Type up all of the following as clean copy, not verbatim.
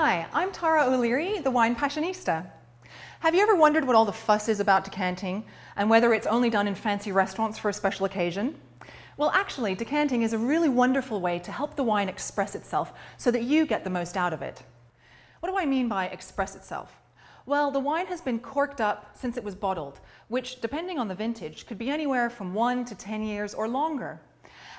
Hi, I'm Tara O'Leary, the wine passionista. Have you ever wondered what all the fuss is about decanting and whether it's only done in fancy restaurants for a special occasion? Well, actually, decanting is a really wonderful way to help the wine express itself so that you get the most out of it. What do I mean by express itself? Well, the wine has been corked up since it was bottled, which, depending on the vintage, could be anywhere from 1 to 10 years or longer.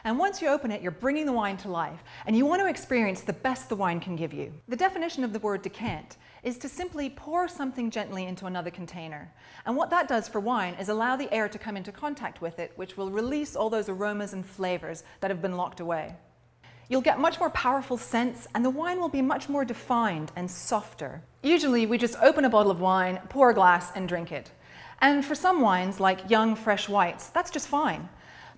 And once you open it, you're bringing the wine to life, and you want to experience the best the wine can give you. The definition of the word decant is to simply pour something gently into another container. And what that does for wine is allow the air to come into contact with it, which will release all those aromas and flavors that have been locked away. You'll get much more powerful scents, and the wine will be much more defined and softer. Usually, we just open a bottle of wine, pour a glass, and drink it. And for some wines, like young, fresh whites, that's just fine.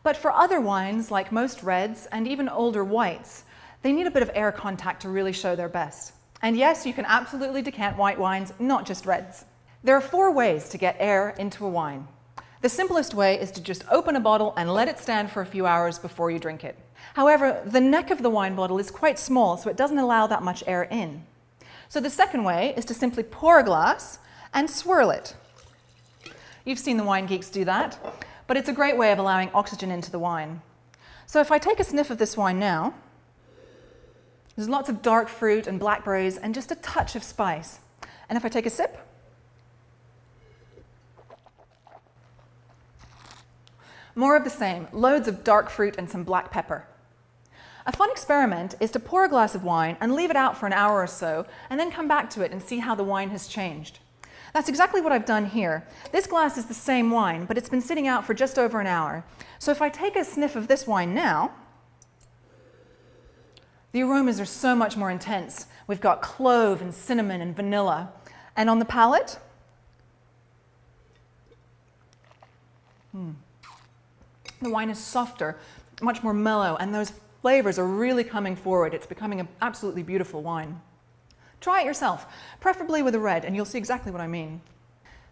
But for other wines, like most reds and even older whites, they need a bit of air contact to really show their best. And yes, you can absolutely decant white wines, not just reds. There are 4 ways to get air into a wine. The simplest way is to just open a bottle and let it stand for a few hours before you drink it. However, the neck of the wine bottle is quite small, so it doesn't allow that much air in. So the second way is to simply pour a glass and swirl it. You've seen the wine geeks do that. But it's a great way of allowing oxygen into the wine. So if I take a sniff of this wine now, there's lots of dark fruit and blackberries and just a touch of spice. And if I take a sip, more of the same, loads of dark fruit and some black pepper. A fun experiment is to pour a glass of wine and leave it out for an hour or so, and then come back to it and see how the wine has changed. That's exactly what I've done here. This glass is the same wine, but it's been sitting out for just over an hour. So if I take a sniff of this wine now, the aromas are so much more intense. We've got clove and cinnamon and vanilla. And on the palate, the wine is softer, much more mellow, and those flavors are really coming forward. It's becoming an absolutely beautiful wine. Try it yourself, preferably with a red, and you'll see exactly what I mean.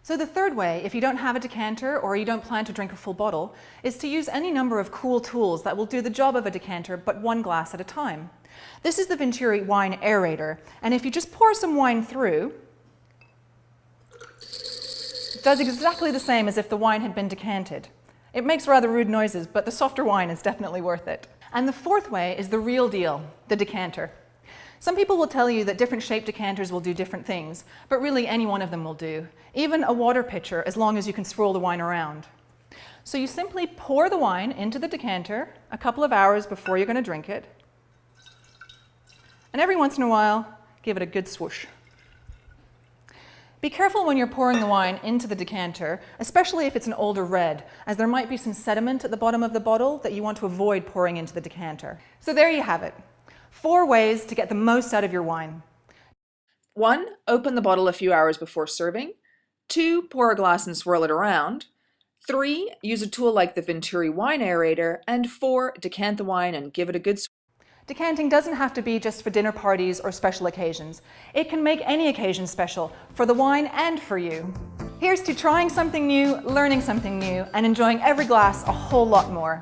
So the third way, if you don't have a decanter or you don't plan to drink a full bottle, is to use any number of cool tools that will do the job of a decanter, but 1 glass at a time. This is the Venturi wine aerator, and if you just pour some wine through, it does exactly the same as if the wine had been decanted. It makes rather rude noises, but the softer wine is definitely worth it. And the fourth way is the real deal, the decanter. Some people will tell you that different shaped decanters will do different things, but really any one of them will do. Even a water pitcher, as long as you can swirl the wine around. So you simply pour the wine into the decanter a couple of hours before you're going to drink it, and every once in a while, give it a good swoosh. Be careful when you're pouring the wine into the decanter, especially if it's an older red, as there might be some sediment at the bottom of the bottle that you want to avoid pouring into the decanter. So there you have it. 4 ways to get the most out of your wine. 1. Open the bottle a few hours before serving. 2. Pour a glass and swirl it around. 3. Use a tool like the Venturi wine aerator. And 4. Decant the wine and give it a good swirl. Decanting doesn't have to be just for dinner parties or special occasions. It can make any occasion special, for the wine and for you. Here's to trying something new, learning something new, and enjoying every glass a whole lot more.